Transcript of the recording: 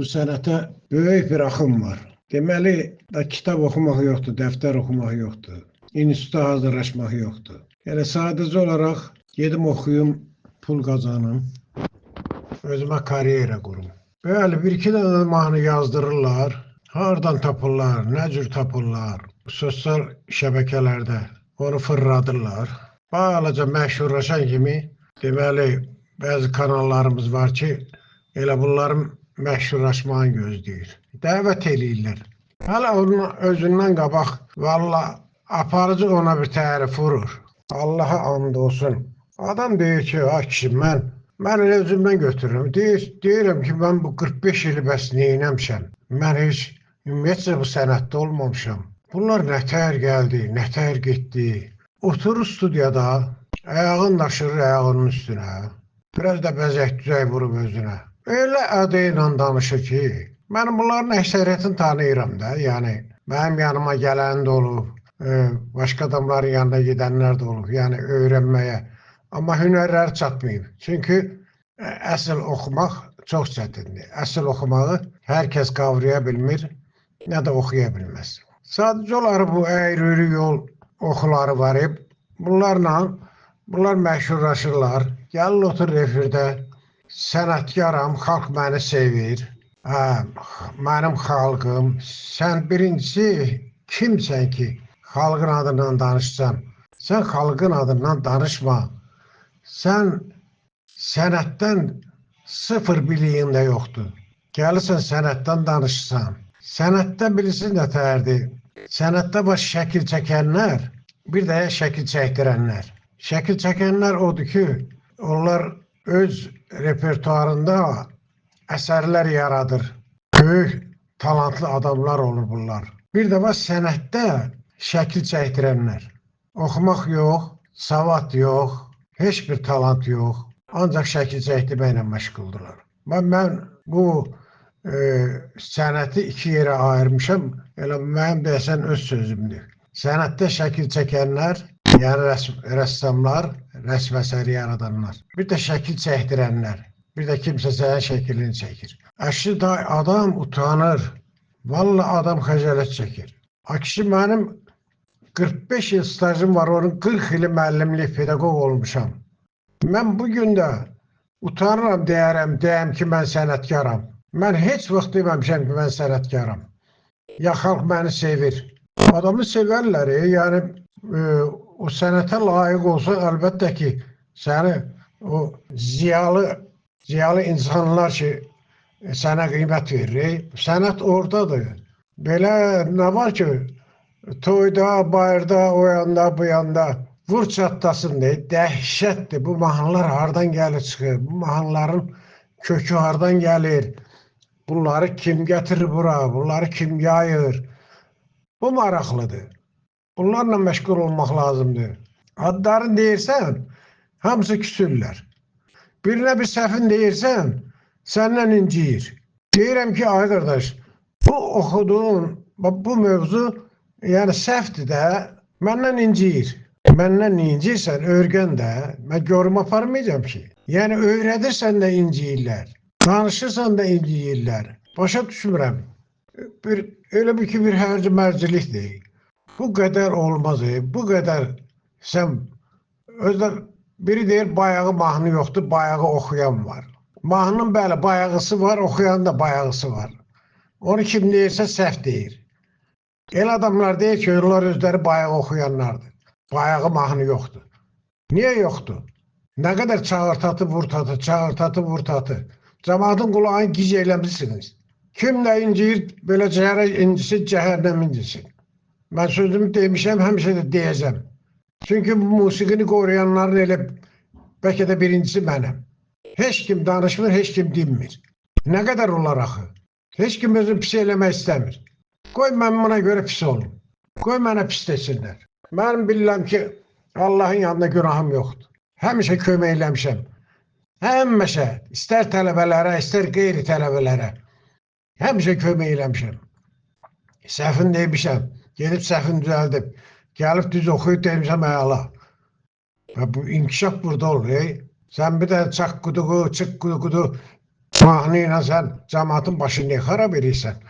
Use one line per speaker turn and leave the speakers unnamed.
bu sənətə böyük bir axım var. Deməli, kitab oxumaq yoxdur, dəftər oxumaq yoxdur, instituta hazırlaşmaq yoxdur. Yəni sadəcə olaraq gedim oxuyum, pul qazanım, özümə karyera qurum. Bəli, bir-iki dənə mahnı yazdırırlar. Hardan tapırlar, nə cür tapırlar? Sosial şəbəkələrdə onu fırladırlar. Balaca məşhurlaşan kimi, deməli, bəzi kanallarımız var ki, elə bunların məşhurlaşmağını gözləyir. Dəvət eləyirlər. Hələ onun özündən qabaq, valla aparıcı ona bir tərif vurur. Allaha and olsun. Adam deyir ki, ay kişi, mən elə özümdən götürürüm. Deyirəm ki, mən bu 45 ili bəs neynəmişəm? Mən heç ümumiyyətcə bu sənətdə olmamışam. Bunlar nətər gəldi, nətər getdi. Oturur studiyada, ayağın daşırır ayağının üstünə. Biraz da bəzək-düzək vurub özünə. Elə adı ilə danışır ki, mən bunların əksəriyyətini tanıyıram da. Yəni, mənim yanıma gələn də olub, başqa adamların yanına gedənlər də olub, yəni öyrənməyə. Amma hünərləri çatmayıb. Çünki əsl oxumaq çox çətindir. Əsl oxumağı hər kəs qavraya bilmir, nə də oxuya bilməz. Sadəcə olaraq bu əyri-üyrü yol oxuları var. Bunlar məşhurlaşırlar. Gəlin otur efirdə, sənətkaram, xalq məni sevir. Mənim xalqım, sən birincisi kimsən ki, xalqın adından danışsan? Sən xalqın adından danışma. Sən sənətdən sıfır biliyin də yoxdur. Gəlirsən sənətdən danışsan. Sənətdə bilirsin nətərdir. Sənətdə baş şəkil çəkənlər, bir də şəkil çəkdirənlər. Şəkil çəkənlər odur ki, onlar öz repertuarında əsərlər yaradır. Böyük, talantlı adamlar olur bunlar. Bir də var sənətdə şəkil çəkdirənlər. Oxumaq yox, savad yox, heç bir talant yox. Ancaq şəkil çəkdirməklə məşğuldurlar. Mən bu sənəti iki yerə ayırmışam. Elə mənim deyəsən öz sözümdür. Sənətdə şəkil çəkənlər, yəni rəssamlar, rəsm əsəri yaradanlar. Bir də şəkil çəkdirənlər. Bir də kimsə sənin şəklini çəkir. Əşli adam utanır. Vallahi adam xəcalət çəkir. Kişi mənim 45 il stajım var, onun 40 ili müəllimlik, pedaqoq olmuşam. Mən bugün də utanıram deyərəm ki, mən sənətkaram. Mən heç vaxt deməmişəm ki, mən sənətkaram. Ya xalq məni sevir. Adamı sevərlər, yəni o sənətə layiq olsa, əlbəttə ki, səni o ziyalı insanlar ki, sənə qiymət verir. Sənət oradadır. Belə nə var ki, toyda, bayırda, o yanda, bu yanda vur çatlasın deyir, dəhşətdir. Bu mahnılar hardan gəlir çıxır? Bu mahnıların kökü hardan gəlir? Bunları kim gətirir bura? Bunları kim yayır? Bu maraqlıdır. Bunlarla məşğul olmaq lazımdır. Adlarını deyirsən, hamısı küsürlər. Birinə bir səhvin deyirsən, səndən inciyir. Deyirəm ki, ay qardaş, bu oxuduğun, bu mövzu yəni səhvdir də, məndən inciyir. Məndən inciyirsən, öyrən də, mən görüm aparmayacam ki. Yəni, öyrədirsən də inciyirlər, danışırsan da inciyirlər. Başa düşmürəm. Elə bir ki, bir hərci-mərcilikdir. Bu qədər olmaz, bu qədər sən, özdə biri deyir, bayağı mahnı yoxdur, bayağı oxuyan var. Mahnının bəli, bayağısı var, oxuyan da bayağısı var. Onu kim deyirsə səhv deyir. Elə adamlar deyir ki, onlar özləri bayağı oxuyanlardır. Bayağı mahnı yoxdur. Niyə yoxdur? Nə qədər çağırtatı, vurtatı, çağırtatı, vurtatı. Cəmaatın qulağını gic eləmişsiniz. Kim də inciyir, belə cəhərə incisin, cəhərnəm incisin. Mən sözümü demişəm, həmişə də deyəcəm. Çünki bu musiqini qoruyanların elə bəlkə də birincisi mənəm. Heç kim danışmır, heç kim dinmir. Nə qədər olar axı? Heç kim özünü pis eləmək istəmir. Qoy mən buna görə pis olum. Qoy mənə pis desinlər. Mənim bilirəm ki, Allahın yanında günahım yoxdur. Həmişə kömək eləmişəm. Həmişə, istər tələbələrə, istər qeyri tələbələrə. Həmişə kömək eləmişəm. Səhvin demişəm, gedib səhvin düzəldib. Gəlib düz oxuyub demişəm, əla. Bu inkişaf burada olur. Sən bir də çaq quduqu, çıx quduqu, Mahnı ilə sən cəmaatın başını niyə xarab edirsən?